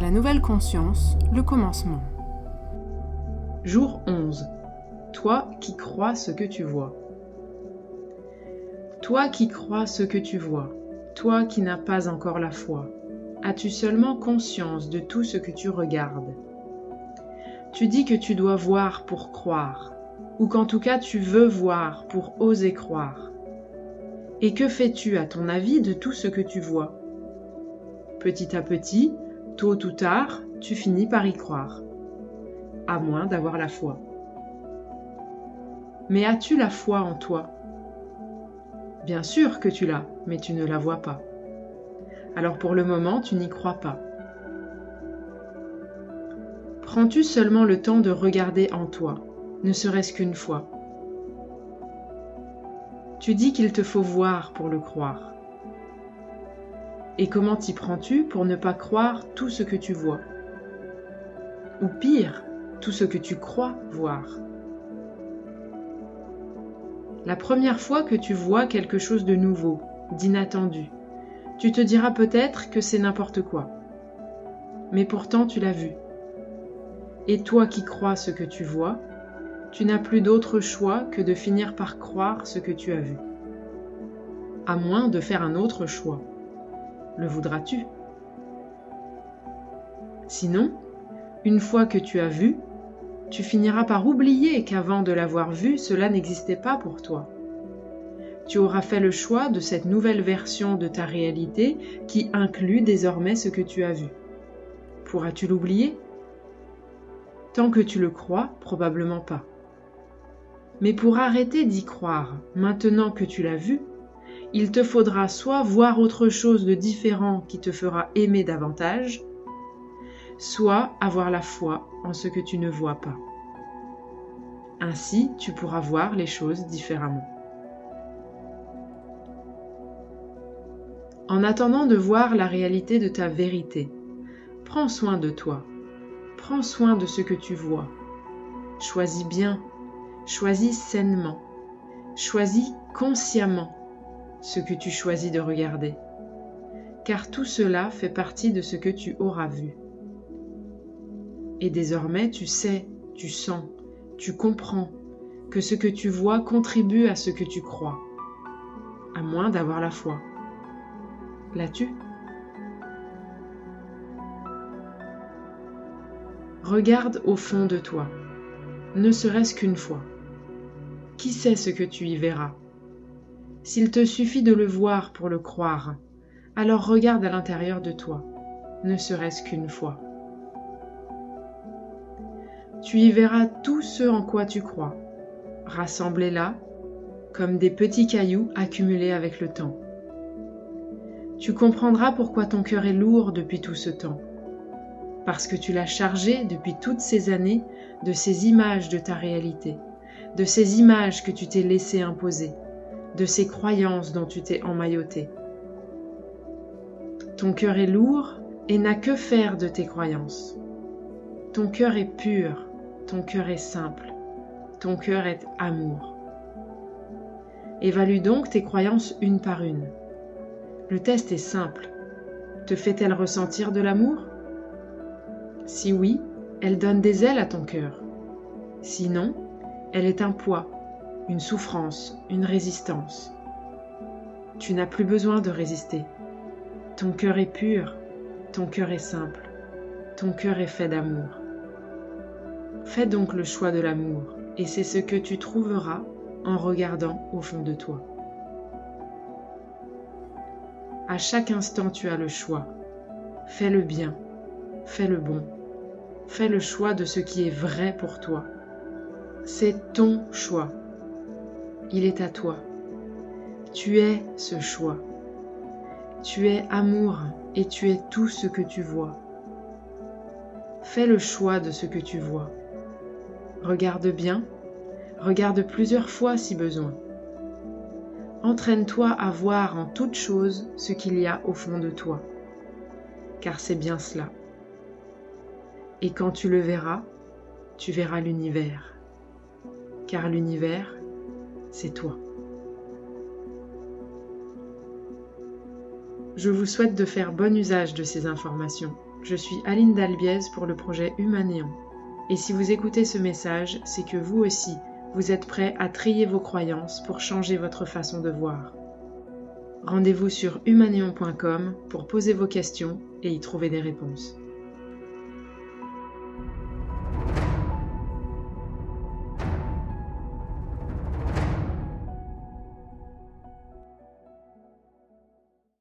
La nouvelle conscience, le commencement. Jour 11. Toi qui crois ce que tu vois. Toi qui crois ce que tu vois, toi qui n'as pas encore la foi, as-tu seulement conscience de tout ce que tu regardes? Tu dis que tu dois voir pour croire, ou qu'en tout cas tu veux voir pour oser croire. Et que fais-tu à ton avis de tout ce que tu vois? Petit à petit, tôt ou tard, tu finis par y croire, à moins d'avoir la foi. Mais as-tu la foi en toi? Bien sûr que tu l'as, mais tu ne la vois pas. Alors pour le moment, tu n'y crois pas. Prends-tu seulement le temps de regarder en toi, ne serait-ce qu'une fois? Tu dis qu'il te faut voir pour le croire. Et comment t'y prends-tu pour ne pas croire tout ce que tu vois? Ou pire, tout ce que tu crois voir? La première fois que tu vois quelque chose de nouveau, d'inattendu, tu te diras peut-être que c'est n'importe quoi. Mais pourtant tu l'as vu. Et toi qui crois ce que tu vois, tu n'as plus d'autre choix que de finir par croire ce que tu as vu. À moins de faire un autre choix. Le voudras-tu? Sinon, une fois que tu as vu, tu finiras par oublier qu'avant de l'avoir vu, cela n'existait pas pour toi. Tu auras fait le choix de cette nouvelle version de ta réalité qui inclut désormais ce que tu as vu. Pourras-tu l'oublier? Tant que tu le crois, probablement pas. Mais pour arrêter d'y croire, maintenant que tu l'as vu, il te faudra soit voir autre chose de différent qui te fera aimer davantage, soit avoir la foi en ce que tu ne vois pas. Ainsi, tu pourras voir les choses différemment. En attendant de voir la réalité de ta vérité, prends soin de toi. Prends soin de ce que tu vois. Choisis bien, choisis sainement, choisis consciemment ce que tu choisis de regarder, car tout cela fait partie de ce que tu auras vu. Et désormais, tu sais, tu sens, tu comprends que ce que tu vois contribue à ce que tu crois, à moins d'avoir la foi. L'as-tu? Regarde au fond de toi, ne serait-ce qu'une fois. Qui sait ce que tu y verras? S'il te suffit de le voir pour le croire, alors regarde à l'intérieur de toi, ne serait-ce qu'une fois. Tu y verras tout ce en quoi tu crois, rassemblés là, comme des petits cailloux accumulés avec le temps. Tu comprendras pourquoi ton cœur est lourd depuis tout ce temps, parce que tu l'as chargé depuis toutes ces années de ces images de ta réalité, de ces images que tu t'es laissé imposer, de ces croyances dont tu t'es emmailloté. Ton cœur est lourd et n'a que faire de tes croyances. Ton cœur est pur, ton cœur est simple, ton cœur est amour. Évalue donc tes croyances une par une. Le test est simple. Te fait-elle ressentir de l'amour? Si oui, elle donne des ailes à ton cœur. Sinon, elle est un poids, une souffrance, une résistance. Tu n'as plus besoin de résister. Ton cœur est pur, ton cœur est simple, ton cœur est fait d'amour. Fais donc le choix de l'amour, et c'est ce que tu trouveras en regardant au fond de toi. À chaque instant, tu as le choix. Fais le bien, fais le bon, fais le choix de ce qui est vrai pour toi. C'est ton choix. Il est à toi. Tu es ce choix. Tu es amour et tu es tout ce que tu vois. Fais le choix de ce que tu vois. Regarde bien, regarde plusieurs fois si besoin. Entraîne-toi à voir en toute chose ce qu'il y a au fond de toi, car c'est bien cela. Et quand tu le verras, tu verras l'univers, car l'univers, c'est toi. Je vous souhaite de faire bon usage de ces informations je suis Aline Dalbiez pour le projet Humanéon. Et si vous écoutez ce message, c'est que vous aussi, vous êtes prêt à trier vos croyances pour changer votre façon de voir. Rendez-vous sur humanéon.com pour poser vos questions et y trouver des réponses.